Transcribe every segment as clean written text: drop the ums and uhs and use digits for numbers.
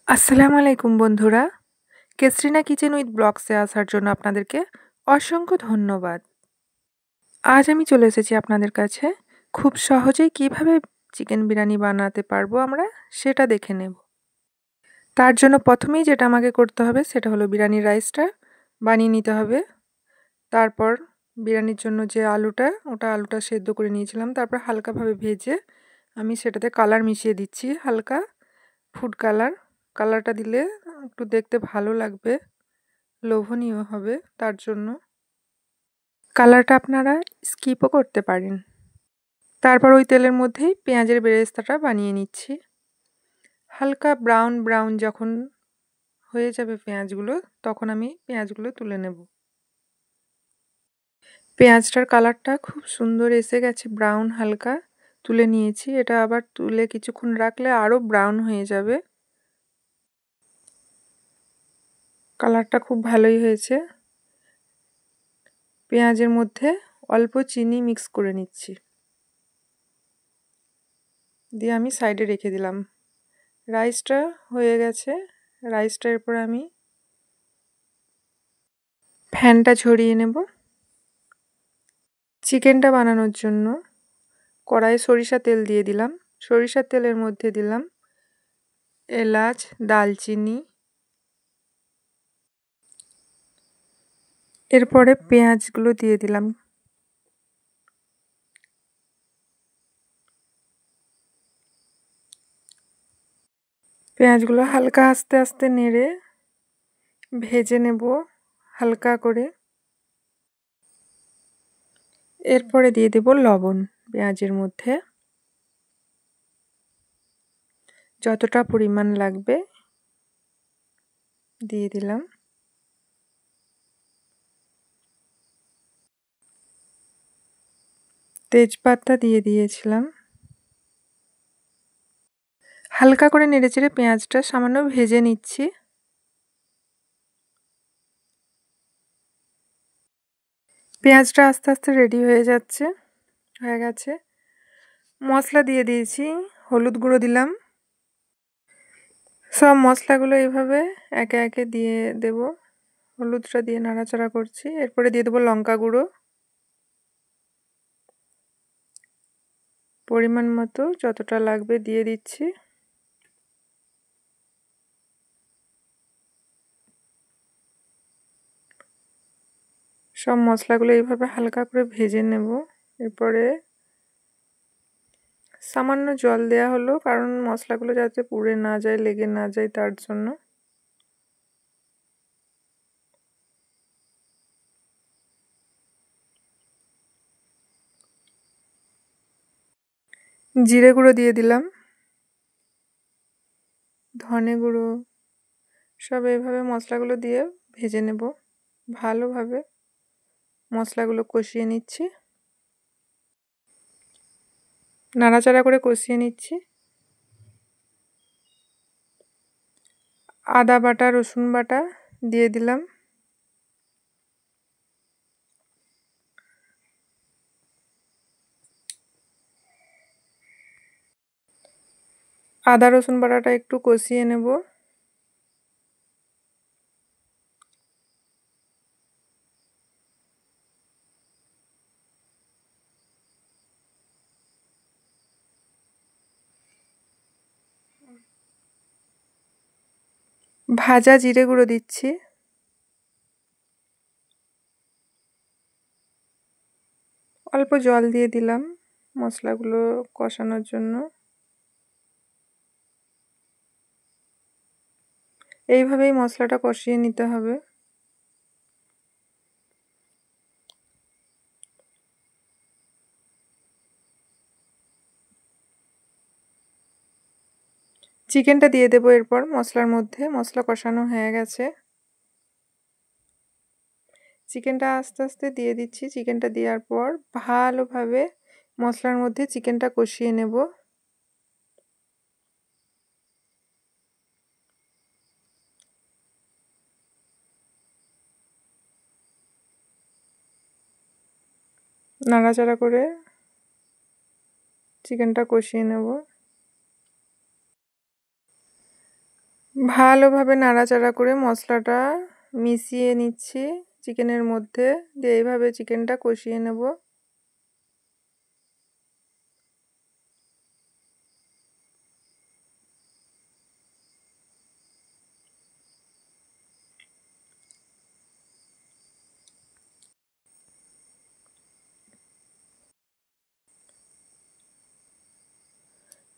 আসসালামু আলাইকুম বন্ধুরা। কেসরিনা কিচেন উইথ ব্লগসে আসার জন্য আপনাদেরকে অসংখ্য ধন্যবাদ। আজ আমি চলে এসেছি আপনাদের কাছে খুব সহজেই কিভাবে চিকেন বিরিয়ানি বানাতে পারবো আমরা সেটা দেখে নেব। তার জন্য প্রথমেই যেটা আমাকে করতে হবে সেটা হলো বিরিয়ানির রাইসটা বানিয়ে নিতে হবে। তারপর বিরিয়ানির জন্য যে আলুটা সেদ্ধ করে নিয়েছিলাম, তারপর হালকাভাবে ভেজে আমি সেটাতে কালার মিশিয়ে দিচ্ছি, হালকা ফুড কালার। কালারটা দিলে একটু দেখতে ভালো লাগবে, লোভনীয় হবে, তার জন্য কালারটা আপনারা স্কিপও করতে পারেন। তারপর ওই তেলের মধ্যেই পেঁয়াজের বেরেস্তাটা বানিয়ে নিচ্ছি। হালকা ব্রাউন ব্রাউন যখন হয়ে যাবে পেঁয়াজগুলো, তখন আমি পেঁয়াজগুলো তুলে নেব। পেঁয়াজটার কালারটা খুব সুন্দর এসে গেছে, ব্রাউন হালকা তুলে নিয়েছি। এটা আবার তুলে কিছুক্ষণ রাখলে আরও ব্রাউন হয়ে যাবে। কালারটা খুব ভালোই হয়েছে। পেঁয়াজের মধ্যে অল্প চিনি মিক্স করে নিচ্ছি, দিয়ে আমি সাইডে রেখে দিলাম। রাইসটা হয়ে গেছে। রাইসটা এরপর আমি ফ্যানটা ঝরিয়ে নেব। চিকেনটা বানানোর জন্য কড়াইয়ে সরিষা তেল দিয়ে দিলাম। সরিষার তেলের মধ্যে দিলাম এলাচ, দালচিনি, এরপরে পেঁয়াজগুলো দিয়ে দিলাম। পেঁয়াজগুলো হালকা আস্তে আস্তে নেড়ে ভেজে নেব হালকা করে। এরপরে দিয়ে দেব লবণ। পেঁয়াজের মধ্যে যতটা পরিমাণ লাগবে দিয়ে দিলাম। তেজপাতা দিয়ে দিয়েছিলাম। হালকা করে নেড়েচেড়ে পেঁয়াজটা সামান্য ভেজে নিচ্ছি। পেঁয়াজটা আস্তে আস্তে রেডি হয়ে গেছে। মশলা দিয়ে দিয়েছি। হলুদ গুঁড়ো দিলাম। সব মশলাগুলো এইভাবে একে একে দিয়ে দেব। হলুদটা দিয়ে নাড়াচাড়া করছি। এরপরে দিয়ে দেবো লঙ্কা গুঁড়ো, পরিমাণ মতো যতটা লাগবে দিয়ে দিচ্ছি। সব মশলাগুলো এইভাবে হালকা করে ভেজে নেব। এরপরে সামান্য জল দেয়া হলো, কারণ মশলাগুলো যাতে পুড়ে না যায়, লেগে না যায়, তার জন্য। জিরে গুঁড়ো দিয়ে দিলাম, ধনে গুঁড়ো, সব এইভাবে মশলাগুলো দিয়ে ভেজে নেব। ভালোভাবে মশলাগুলো কষিয়ে নিচ্ছি, নাড়াচাড়া করে কষিয়ে নিচ্ছি। আদা বাটা, রসুন বাটা দিয়ে দিলাম। আদা রসুন বাটাটা একটু কষিয়ে নেব। ভাজা জিরে গুঁড়ো দিচ্ছি। অল্প জল দিয়ে দিলাম মশলাগুলো কষানোর জন্য। এইভাবেই মশলাটা কষিয়ে নিতে হবে। চিকেনটা দিয়ে দেবো এরপর মশলার মধ্যে। মশলা কষানো হয়ে গেছে। চিকেনটা আস্তে আস্তে দিয়ে দিচ্ছি। চিকেনটা দেওয়ার পর ভালোভাবে মশলার মধ্যে চিকেনটা কষিয়ে নেব। নাড়াচাড়া করে চিকেনটা কষিয়ে নেব। ভালোভাবে নাড়াচাড়া করে মশলাটা মিশিয়ে নিচ্ছি চিকেনের মধ্যে, দিয়ে এইভাবে চিকেনটা কষিয়ে নেব।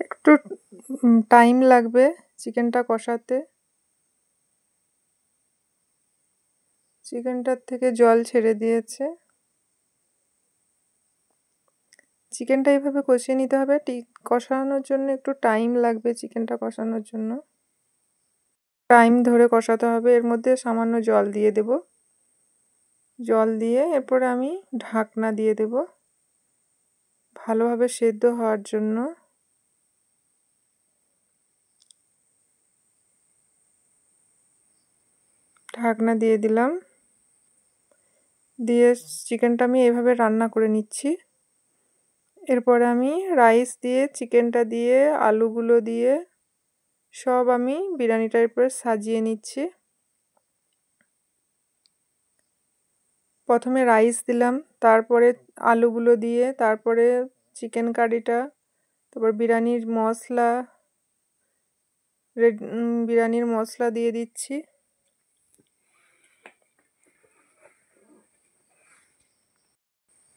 একটু টাইম লাগবে চিকেনটা কষাতে। চিকেনটার থেকে জল ছেড়ে দিয়েছে। চিকেনটা এইভাবে কষিয়ে নিতে হবে, কষানোর জন্য একটু টাইম লাগবে। চিকেনটা কষানোর জন্য টাইম ধরে কষাতে হবে। এর মধ্যে সামান্য জল দিয়ে দেব। জল দিয়ে এরপরে আমি ঢাকনা দিয়ে দেব ভালোভাবে সেদ্ধ হওয়ার জন্য। ঢাকনা দিয়ে দিলাম, দিয়ে চিকেনটা আমি এভাবে রান্না করে নিচ্ছি। এরপরে আমি রাইস দিয়ে, চিকেনটা দিয়ে, আলুগুলো দিয়ে সব আমি বিরিয়ানিটার উপরে সাজিয়ে নিচ্ছি। প্রথমে রাইস দিলাম, তারপরে আলুগুলো দিয়ে, তারপরে চিকেন কারিটা, তারপর বিরিয়ানির মশলা দিয়ে দিচ্ছি।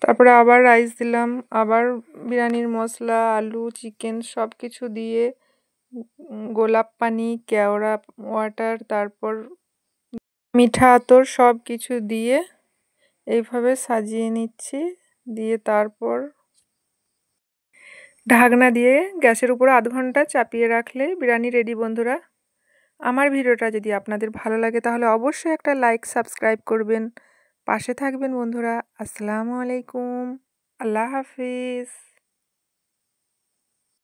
তারপরে আবার রাইস দিলাম, আবার বিরিয়ানির মশলা, আলু, চিকেন সব কিছু দিয়ে গোলাপ পানি, কেওড়া ওয়াটার, তারপর মিঠা আতর সব কিছু দিয়ে এইভাবে সাজিয়ে নিচ্ছি। দিয়ে তারপর ঢাকনা দিয়ে গ্যাসের উপর আধ ঘন্টা চাপিয়ে রাখলে বিরিয়ানি রেডি বন্ধুরা। আমার ভিডিওটা যদি আপনাদের ভালো লাগে তাহলে অবশ্যই একটা লাইক, সাবস্ক্রাইব করবেন, পাশে থাকবেন বন্ধুরা। আসসালামু আলাইকুম, আল্লাহ হাফিজ।